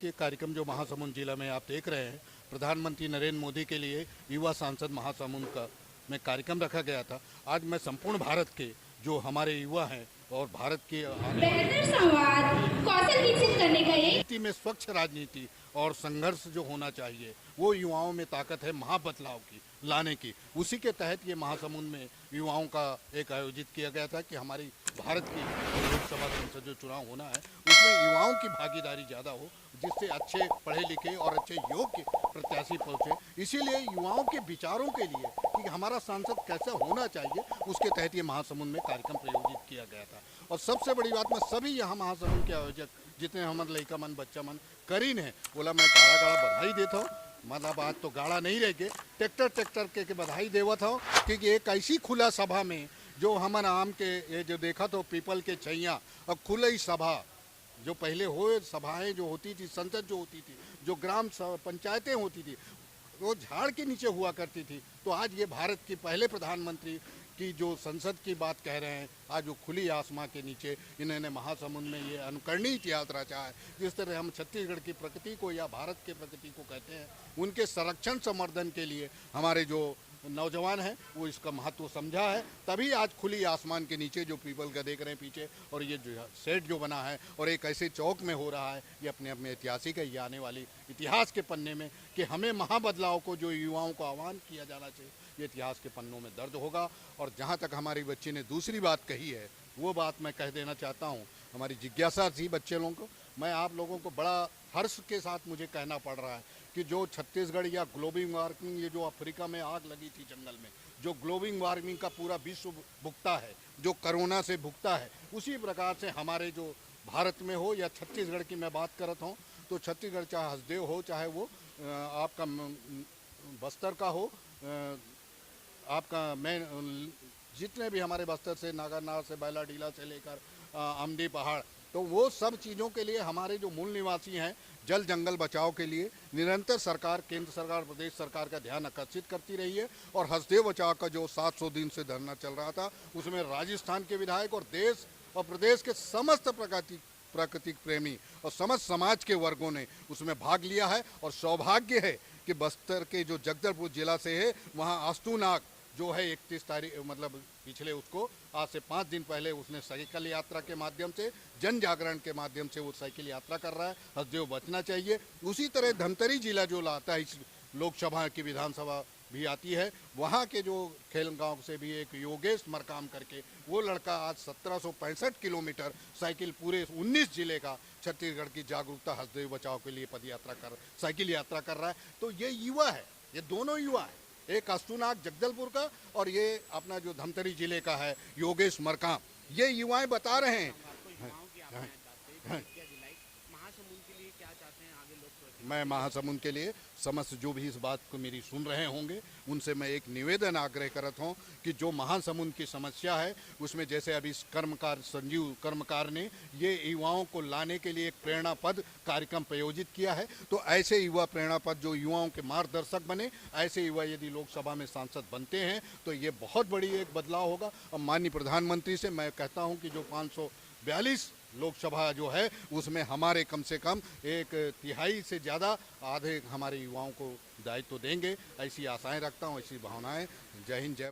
के कार्यक्रम जो महासमुंद जिला में आप देख रहे हैं, प्रधानमंत्री नरेंद्र मोदी के लिए युवा सांसद महासमुंद का में कार्यक्रम रखा गया था। आज मैं संपूर्ण भारत के जो हमारे युवा हैं और भारत के बेहतर संवाद कौशल विकसित करने का राजनीति में स्वच्छ राजनीति और संघर्ष जो होना चाहिए वो युवाओं में ताकत है महाबदलाव की लाने की। उसी के तहत ये महासमुंद में युवाओं का एक आयोजित किया गया था कि हमारी भारत की लोकसभा संसद जो चुनाव होना है उसमें युवाओं की भागीदारी ज़्यादा हो, जिससे अच्छे पढ़े लिखे और अच्छे योग्य प्रत्याशी पहुँचे। इसीलिए युवाओं के विचारों के लिए कि हमारा सांसद कैसा होना चाहिए, उसके तहत ये महासमुंद में कार्यक्रम प्रयोजित किया गया था। और सबसे बड़ी बात, मैं सभी यहाँ महासमुंद के आयोजक जितने हमारे लड़का मन बच्चा मन करीन है, बोला मैं गाड़ा गाड़ा बधाई देता हूँ। मतलब आज तो गाड़ा नहीं रह गए, ट्रैक्टर के बधाई देवत हो, क्योंकि एक ऐसी खुला सभा में जो हमारा आम के ये जो देखा तो पीपल के छैया और खुली सभा जो पहले हो सभाएं जो होती थी, संसद जो होती थी, जो ग्राम पंचायतें होती थी, वो झाड़ के नीचे हुआ करती थी। तो आज ये भारत की पहले प्रधानमंत्री की जो संसद की बात कह रहे हैं, आज वो खुली आसमां के नीचे इन्होंने महासमुंद में ये अनुकरणीय इतिहास रचा है। जिस तरह हम छत्तीसगढ़ की प्रकृति को या भारत के प्रकृति को कहते हैं, उनके संरक्षण संवर्धन के लिए हमारे जो नौजवान हैं वो इसका महत्व समझा है। तभी आज खुली आसमान के नीचे जो पीपल का देख रहे हैं पीछे, और ये जो सेट जो बना है और एक ऐसे चौक में हो रहा है, ये अपने अपने ऐतिहासिक है। ये आने वाली इतिहास के पन्ने में कि हमें महाबदलाव को जो युवाओं को आह्वान किया जाना चाहिए, ये इतिहास के पन्नों में दर्ज होगा। और जहाँ तक हमारी बच्ची ने दूसरी बात कही है, वो बात मैं कह देना चाहता हूँ। हमारी जिज्ञासा थी बच्चे लोगों को, मैं आप लोगों को बड़ा हर्ष के साथ मुझे कहना पड़ रहा है कि जो छत्तीसगढ़ या ग्लोबल वार्मिंग, ये जो अफ्रीका में आग लगी थी जंगल में, जो ग्लोबल वार्मिंग का पूरा विश्व भुगता है, जो कोरोना से भुगता है, उसी प्रकार से हमारे जो भारत में हो या छत्तीसगढ़ की मैं बात करता हूँ, तो छत्तीसगढ़ चाहे हसदेव हो, चाहे वो आपका बस्तर का हो, आपका मैं जितने भी हमारे बस्तर से नागरनार से बैलाडीला से लेकर अमदी पहाड़, तो वो सब चीज़ों के लिए हमारे जो मूल निवासी हैं जल जंगल बचाव के लिए निरंतर सरकार, केंद्र सरकार, प्रदेश सरकार का ध्यान आकर्षित करती रही है। और हसदेव बचाव का जो 700 दिन से धरना चल रहा था, उसमें राजस्थान के विधायक और देश और प्रदेश के समस्त प्राकृतिक प्रेमी और समस्त समाज के वर्गों ने उसमें भाग लिया है। और सौभाग्य है कि बस्तर के जो जगदलपुर जिला से है, वहाँ अस्तुनाग जो है 31 तारीख, मतलब पिछले उसको आज से 5 दिन पहले उसने साइकिल यात्रा के माध्यम से, जन जागरण के माध्यम से वो साइकिल यात्रा कर रहा है। हसदेव बचना चाहिए। उसी तरह धमतरी जिला जो लाता है, इस लोकसभा की विधानसभा भी आती है, वहाँ के जो खेल गांव से भी एक योगेश मरकाम करके वो लड़का आज 1765 किलोमीटर साइकिल पूरे 19 जिले का छत्तीसगढ़ की जागरूकता हसदेव बचाव के लिए साइकिल यात्रा कर रहा है। तो ये युवा है, ये दोनों युवा है, एक अस्तुनाग जगदलपुर का और ये अपना जो धमतरी जिले का है योगेश मरकाम। ये युवाएं बता रहे हैं। मैं महासमुंद के लिए समस्त जो भी इस बात को मेरी सुन रहे होंगे, उनसे मैं एक निवेदन आग्रह करता हूँ कि जो महासमुंद की समस्या है उसमें जैसे अभी संजीव कर्मकार ने ये युवाओं को लाने के लिए एक प्रेरणा पद कार्यक्रम प्रयोजित किया है, तो ऐसे युवा प्रेरणा पद जो युवाओं के मार्गदर्शक बने, ऐसे युवा यदि लोकसभा में सांसद बनते हैं तो ये बहुत बड़ी एक बदलाव होगा। और माननीय प्रधानमंत्री से मैं कहता हूँ कि जो 542 लोकसभा जो है उसमें हमारे कम से कम 1/3 से ज़्यादा आधे हमारे युवाओं को दायित्व देंगे, ऐसी आशाएं रखता हूं, ऐसी भावनाएं। जय हिंद, जय।